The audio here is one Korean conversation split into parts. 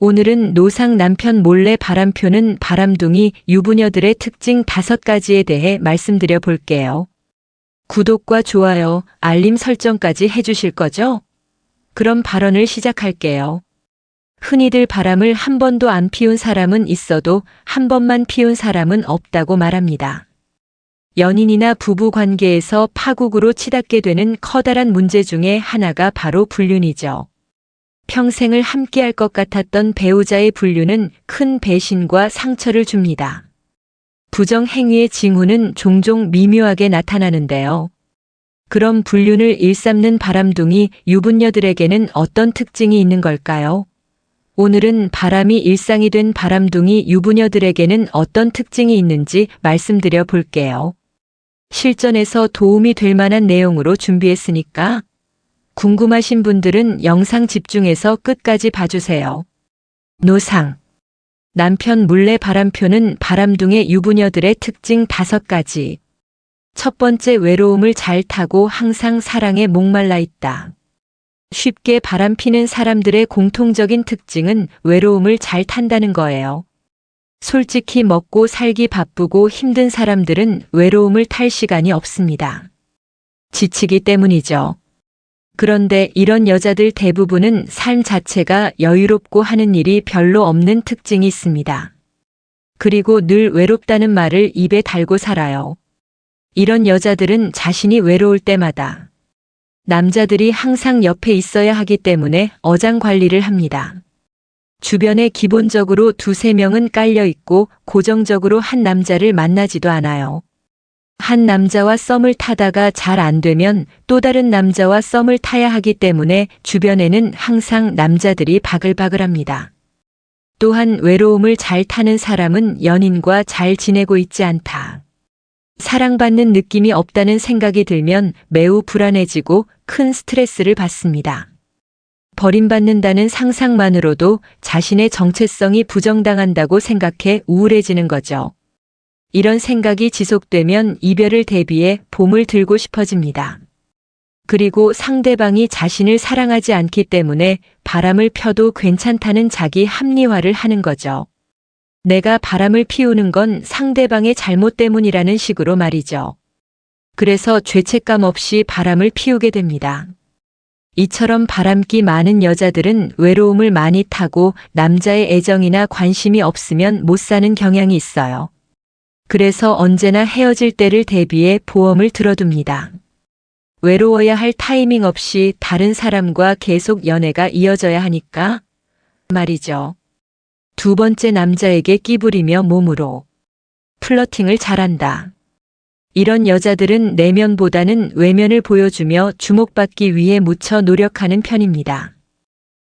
오늘은 노상 남편 몰래 바람 펴는 바람둥이 유부녀들의 특징 5가지에 대해 말씀드려 볼게요. 구독과 좋아요, 알림 설정까지 해주실 거죠? 그럼 발언을 시작할게요. 흔히들 바람을 한 번도 안 피운 사람은 있어도 한 번만 피운 사람은 없다고 말합니다. 연인이나 부부 관계에서 파국으로 치닫게 되는 커다란 문제 중에 하나가 바로 불륜이죠. 평생을 함께할 것 같았던 배우자의 불륜은 큰 배신과 상처를 줍니다. 부정행위의 징후는 종종 미묘하게 나타나는데요. 그럼 불륜을 일삼는 바람둥이 유부녀들에게는 어떤 특징이 있는 걸까요? 오늘은 바람이 일상이 된 바람둥이 유부녀들에게는 어떤 특징이 있는지 말씀드려 볼게요. 실전에서 도움이 될 만한 내용으로 준비했으니까 궁금하신 분들은 영상 집중해서 끝까지 봐주세요. 노상. 남편 몰래 바람 펴는 바람둥이 유부녀들의 특징 5가지. 첫 번째, 외로움을 잘 타고 항상 사랑에 목말라 있다. 쉽게 바람 피는 사람들의 공통적인 특징은 외로움을 잘 탄다는 거예요. 솔직히 먹고 살기 바쁘고 힘든 사람들은 외로움을 탈 시간이 없습니다. 지치기 때문이죠. 그런데 이런 여자들 대부분은 삶 자체가 여유롭고 하는 일이 별로 없는 특징이 있습니다. 그리고 늘 외롭다는 말을 입에 달고 살아요. 이런 여자들은 자신이 외로울 때마다 남자들이 항상 옆에 있어야 하기 때문에 어장 관리를 합니다. 주변에 기본적으로 2~3명은 깔려 있고 고정적으로 한 남자를 만나지도 않아요. 한 남자와 썸을 타다가 잘 안 되면 또 다른 남자와 썸을 타야 하기 때문에 주변에는 항상 남자들이 바글바글합니다. 또한 외로움을 잘 타는 사람은 연인과 잘 지내고 있지 않다. 사랑받는 느낌이 없다는 생각이 들면 매우 불안해지고 큰 스트레스를 받습니다. 버림받는다는 상상만으로도 자신의 정체성이 부정당한다고 생각해 우울해지는 거죠. 이런 생각이 지속되면 이별을 대비해 봄을 들고 싶어집니다. 그리고 상대방이 자신을 사랑하지 않기 때문에 바람을 펴도 괜찮다는 자기 합리화를 하는 거죠. 내가 바람을 피우는 건 상대방의 잘못 때문이라는 식으로 말이죠. 그래서 죄책감 없이 바람을 피우게 됩니다. 이처럼 바람기 많은 여자들은 외로움을 많이 타고 남자의 애정이나 관심이 없으면 못 사는 경향이 있어요. 그래서 언제나 헤어질 때를 대비해 보험을 들어둡니다. 외로워야 할 타이밍 없이 다른 사람과 계속 연애가 이어져야 하니까 말이죠. 두 번째, 남자에게 끼부리며 몸으로 플러팅을 잘한다. 이런 여자들은 내면보다는 외면을 보여주며 주목받기 위해 무척 노력하는 편입니다.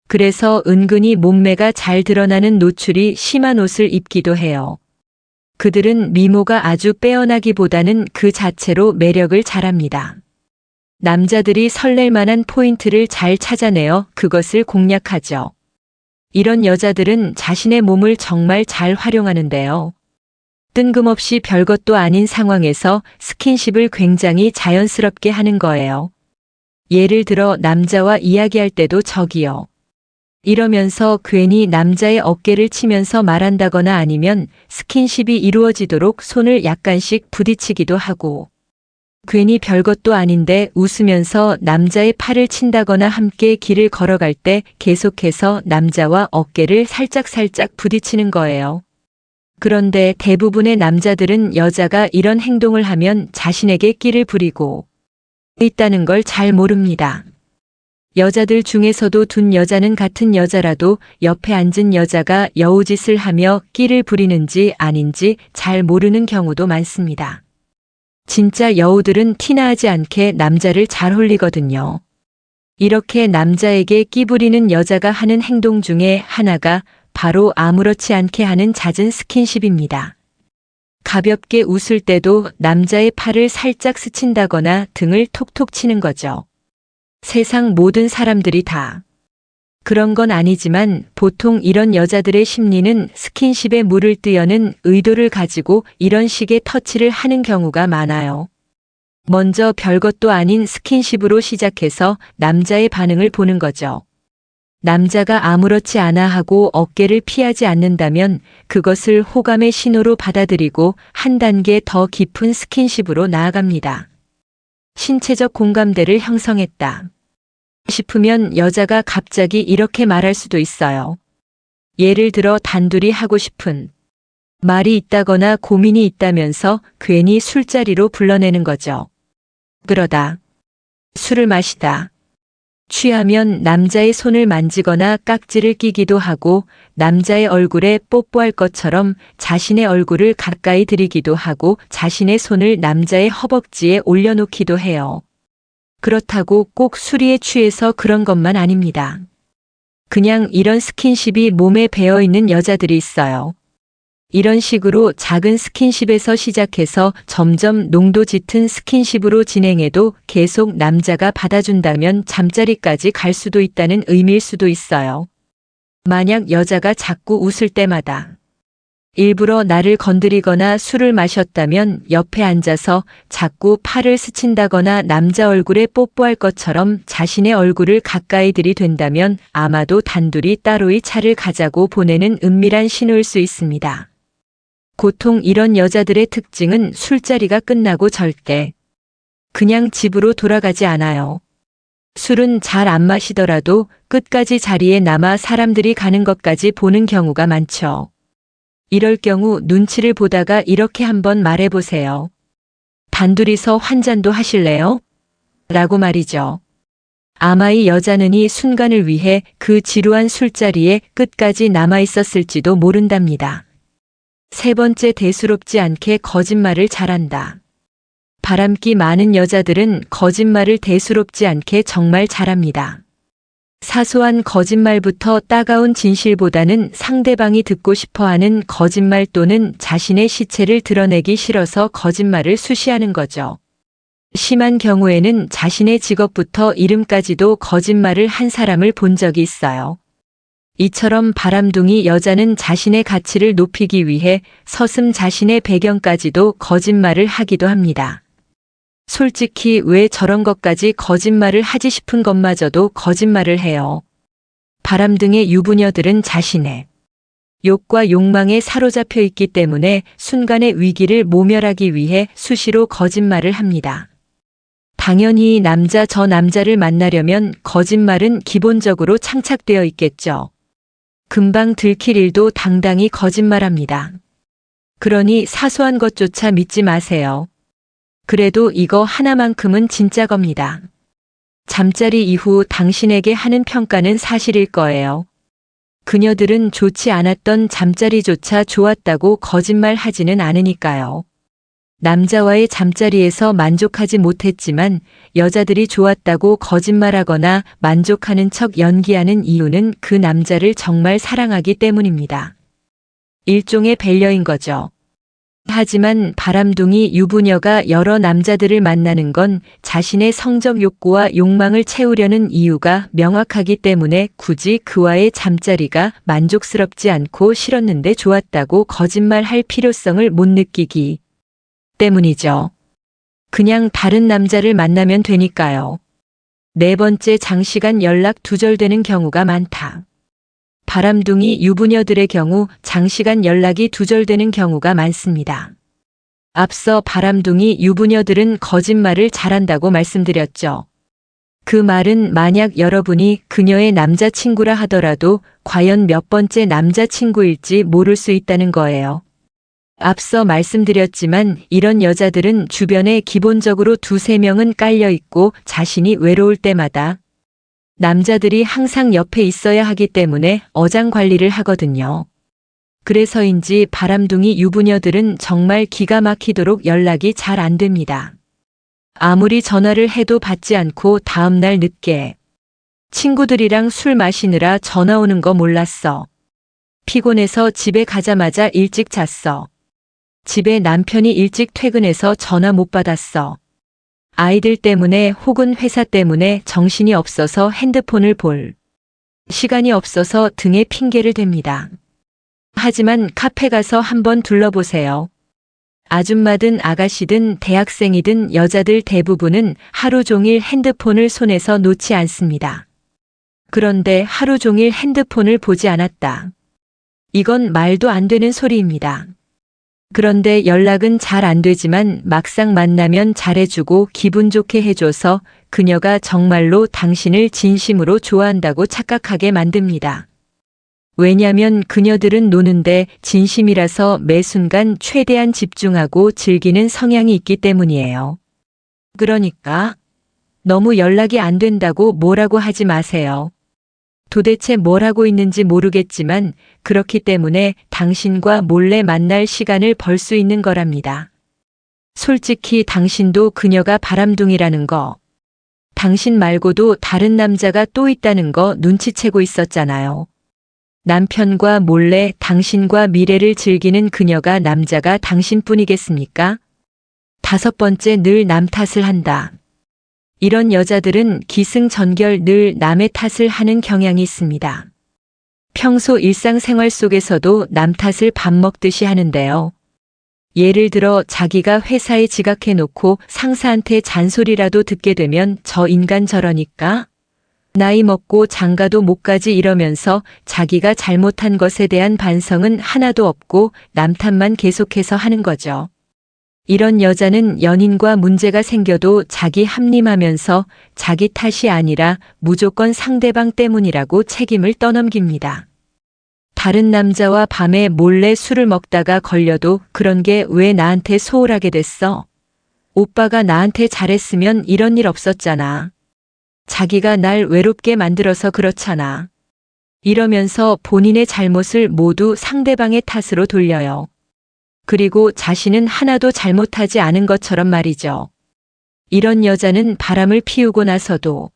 그래서 은근히 몸매가 잘 드러나는 노출이 심한 옷을 입기도 해요. 그들은 미모가 아주 빼어나기보다는 그 자체로 매력을 잘합니다. 남자들이 설렐 만한 포인트를 잘 찾아내어 그것을 공략하죠. 이런 여자들은 자신의 몸을 정말 잘 활용하는데요. 뜬금없이 별것도 아닌 상황에서 스킨십을 굉장히 자연스럽게 하는 거예요. 예를 들어 남자와 이야기할 때도 저기요. 이러면서 괜히 남자의 어깨를 치면서 말한다거나 아니면 스킨십이 이루어지도록 손을 약간씩 부딪히기도 하고, 괜히 별것도 아닌데 웃으면서 남자의 팔을 친다거나 함께 길을 걸어갈 때 계속해서 남자와 어깨를 살짝살짝 부딪히는 거예요. 그런데 대부분의 남자들은 여자가 이런 행동을 하면 자신에게 끼를 부리고 있다는 걸 잘 모릅니다. 여자들 중에서도 둔 여자는 같은 여자라도 옆에 앉은 여자가 여우짓을 하며 끼를 부리는지 아닌지 잘 모르는 경우도 많습니다. 진짜 여우들은 티나지 않게 남자를 잘 홀리거든요. 이렇게 남자에게 끼 부리는 여자가 하는 행동 중에 하나가 바로 아무렇지 않게 하는 잦은 스킨십입니다. 가볍게 웃을 때도 남자의 팔을 살짝 스친다거나 등을 톡톡 치는 거죠. 세상 모든 사람들이 다 그런 건 아니지만 보통 이런 여자들의 심리는 스킨십에 물을 뜨려는 의도를 가지고 이런 식의 터치를 하는 경우가 많아요. 먼저 별것도 아닌 스킨십으로 시작해서 남자의 반응을 보는 거죠. 남자가 아무렇지 않아 하고 어깨를 피하지 않는다면 그것을 호감의 신호로 받아들이고 한 단계 더 깊은 스킨십으로 나아갑니다. 신체적 공감대를 형성했다 싶으면 여자가 갑자기 이렇게 말할 수도 있어요. 예를 들어 단둘이 하고 싶은 말이 있다거나 고민이 있다면서 괜히 술자리로 불러내는 거죠. 그러다 술을 마시다 취하면 남자의 손을 만지거나 깍지를 끼기도 하고 남자의 얼굴에 뽀뽀할 것처럼 자신의 얼굴을 가까이 들이기도 하고 자신의 손을 남자의 허벅지에 올려놓기도 해요. 그렇다고 꼭 술에 취해서 그런 것만 아닙니다. 그냥 이런 스킨십이 몸에 배어있는 여자들이 있어요. 이런 식으로 작은 스킨십에서 시작해서 점점 농도 짙은 스킨십으로 진행해도 계속 남자가 받아준다면 잠자리까지 갈 수도 있다는 의미일 수도 있어요. 만약 여자가 자꾸 웃을 때마다 일부러 나를 건드리거나 술을 마셨다면 옆에 앉아서 자꾸 팔을 스친다거나 남자 얼굴에 뽀뽀할 것처럼 자신의 얼굴을 가까이 들이댄다면 아마도 단둘이 따로이 차를 가자고 보내는 은밀한 신호일 수 있습니다. 보통 이런 여자들의 특징은 술자리가 끝나고 절대 그냥 집으로 돌아가지 않아요. 술은 잘 안 마시더라도 끝까지 자리에 남아 사람들이 가는 것까지 보는 경우가 많죠. 이럴 경우 눈치를 보다가 이렇게 한번 말해보세요. 단둘이서 한 잔도 하실래요? 라고 말이죠. 아마 이 여자는 이 순간을 위해 그 지루한 술자리에 끝까지 남아있었을지도 모른답니다. 세 번째, 대수롭지 않게 거짓말을 잘한다. 바람기 많은 여자들은 거짓말을 대수롭지 않게 정말 잘합니다. 사소한 거짓말부터 따가운 진실보다는 상대방이 듣고 싶어하는 거짓말 또는 자신의 시체를 드러내기 싫어서 거짓말을 수시하는 거죠. 심한 경우에는 자신의 직업부터 이름까지도 거짓말을 한 사람을 본 적이 있어요. 이처럼 바람둥이 여자는 자신의 가치를 높이기 위해 서슴 자신의 배경까지도 거짓말을 하기도 합니다. 솔직히 왜 저런 것까지 거짓말을 하지 싶은 것마저도 거짓말을 해요. 바람둥이의 유부녀들은 자신의 욕과 욕망에 사로잡혀 있기 때문에 순간의 위기를 모멸하기 위해 수시로 거짓말을 합니다. 당연히 남자 저 남자를 만나려면 거짓말은 기본적으로 창착되어 있겠죠. 금방 들킬 일도 당당히 거짓말합니다. 그러니 사소한 것조차 믿지 마세요. 그래도 이거 하나만큼은 진짜 겁니다. 잠자리 이후 당신에게 하는 평가는 사실일 거예요. 그녀들은 좋지 않았던 잠자리조차 좋았다고 거짓말하지는 않으니까요. 남자와의 잠자리에서 만족하지 못했지만 여자들이 좋았다고 거짓말하거나 만족하는 척 연기하는 이유는 그 남자를 정말 사랑하기 때문입니다. 일종의 배려인 거죠. 하지만 바람둥이 유부녀가 여러 남자들을 만나는 건 자신의 성적 욕구와 욕망을 채우려는 이유가 명확하기 때문에 굳이 그와의 잠자리가 만족스럽지 않고 싫었는데 좋았다고 거짓말할 필요성을 못 느끼기 때문이죠. 그냥 다른 남자를 만나면 되니까요. 네 번째, 장시간 연락 두절되는 경우가 많다. 바람둥이 유부녀들의 경우 장시간 연락이 두절되는 경우가 많습니다. 앞서 바람둥이 유부녀들은 거짓말을 잘한다고 말씀드렸죠. 그 말은 만약 여러분이 그녀의 남자친구라 하더라도 과연 몇 번째 남자친구일지 모를 수 있다는 거예요. 앞서 말씀드렸지만 이런 여자들은 주변에 기본적으로 두세 명은 깔려 있고 자신이 외로울 때마다 남자들이 항상 옆에 있어야 하기 때문에 어장 관리를 하거든요. 그래서인지 바람둥이 유부녀들은 정말 기가 막히도록 연락이 잘 안 됩니다. 아무리 전화를 해도 받지 않고 다음날 늦게 친구들이랑 술 마시느라 전화 오는 거 몰랐어. 피곤해서 집에 가자마자 일찍 잤어. 집에 남편이 일찍 퇴근해서 전화 못 받았어. 아이들 때문에 혹은 회사 때문에 정신이 없어서 핸드폰을 볼 시간이 없어서 등에 핑계를 댑니다. 하지만 카페 가서 한번 둘러보세요. 아줌마든 아가씨든 대학생이든 여자들 대부분은 하루 종일 핸드폰을 손에서 놓지 않습니다. 그런데 하루 종일 핸드폰을 보지 않았다. 이건 말도 안 되는 소리입니다. 그런데 연락은 잘 안 되지만 막상 만나면 잘해주고 기분 좋게 해줘서 그녀가 정말로 당신을 진심으로 좋아한다고 착각하게 만듭니다. 왜냐면 그녀들은 노는데 진심이라서 매 순간 최대한 집중하고 즐기는 성향이 있기 때문이에요. 그러니까 너무 연락이 안 된다고 뭐라고 하지 마세요. 도대체 뭘 하고 있는지 모르겠지만 그렇기 때문에 당신과 몰래 만날 시간을 벌 수 있는 거랍니다. 솔직히 당신도 그녀가 바람둥이라는 거, 당신 말고도 다른 남자가 또 있다는 거 눈치채고 있었잖아요. 남편과 몰래 당신과 미래를 즐기는 그녀가 남자가 당신뿐이겠습니까? 5번째, 늘 남 탓을 한다. 이런 여자들은 기승전결 늘 남의 탓을 하는 경향이 있습니다. 평소 일상생활 속에서도 남 탓을 밥 먹듯이 하는데요. 예를 들어 자기가 회사에 지각해놓고 상사한테 잔소리라도 듣게 되면 저 인간 저러니까? 나이 먹고 장가도 못 가지 이러면서 자기가 잘못한 것에 대한 반성은 하나도 없고 남 탓만 계속해서 하는 거죠. 이런 여자는 연인과 문제가 생겨도 자기 합리하면서 자기 탓이 아니라 무조건 상대방 때문이라고 책임을 떠넘깁니다. 다른 남자와 밤에 몰래 술을 먹다가 걸려도 그런 게 왜 나한테 소홀하게 됐어? 오빠가 나한테 잘했으면 이런 일 없었잖아. 자기가 날 외롭게 만들어서 그렇잖아. 이러면서 본인의 잘못을 모두 상대방의 탓으로 돌려요. 그리고 자신은 하나도 잘못하지 않은 것처럼 말이죠. 이런 여자는 바람을 피우고 나서도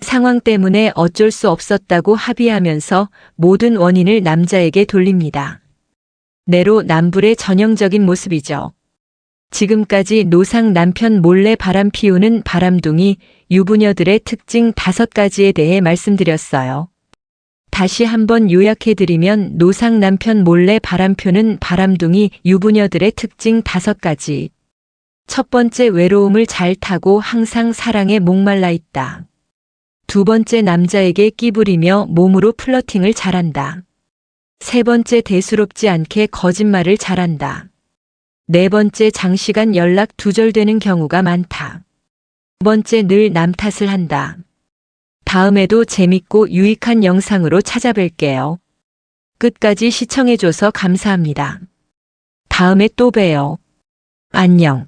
상황 때문에 어쩔 수 없었다고 합의하면서 모든 원인을 남자에게 돌립니다. 내로남불의 전형적인 모습이죠. 지금까지 노상 남편 몰래 바람 피우는 바람둥이 유부녀들의 특징 5가지에 대해 말씀드렸어요. 다시 한번 요약해드리면 노상 남편 몰래 바람표는 바람둥이 유부녀들의 특징 5가지. 첫 번째, 외로움을 잘 타고 항상 사랑에 목말라 있다. 두 번째, 남자에게 끼부리며 몸으로 플러팅을 잘한다. 세 번째, 대수롭지 않게 거짓말을 잘한다. 네 번째, 장시간 연락 두절되는 경우가 많다. 두 번째, 늘 남 탓을 한다. 다음에도 재밌고 유익한 영상으로 찾아뵐게요. 끝까지 시청해줘서 감사합니다. 다음에 또 봬요. 안녕.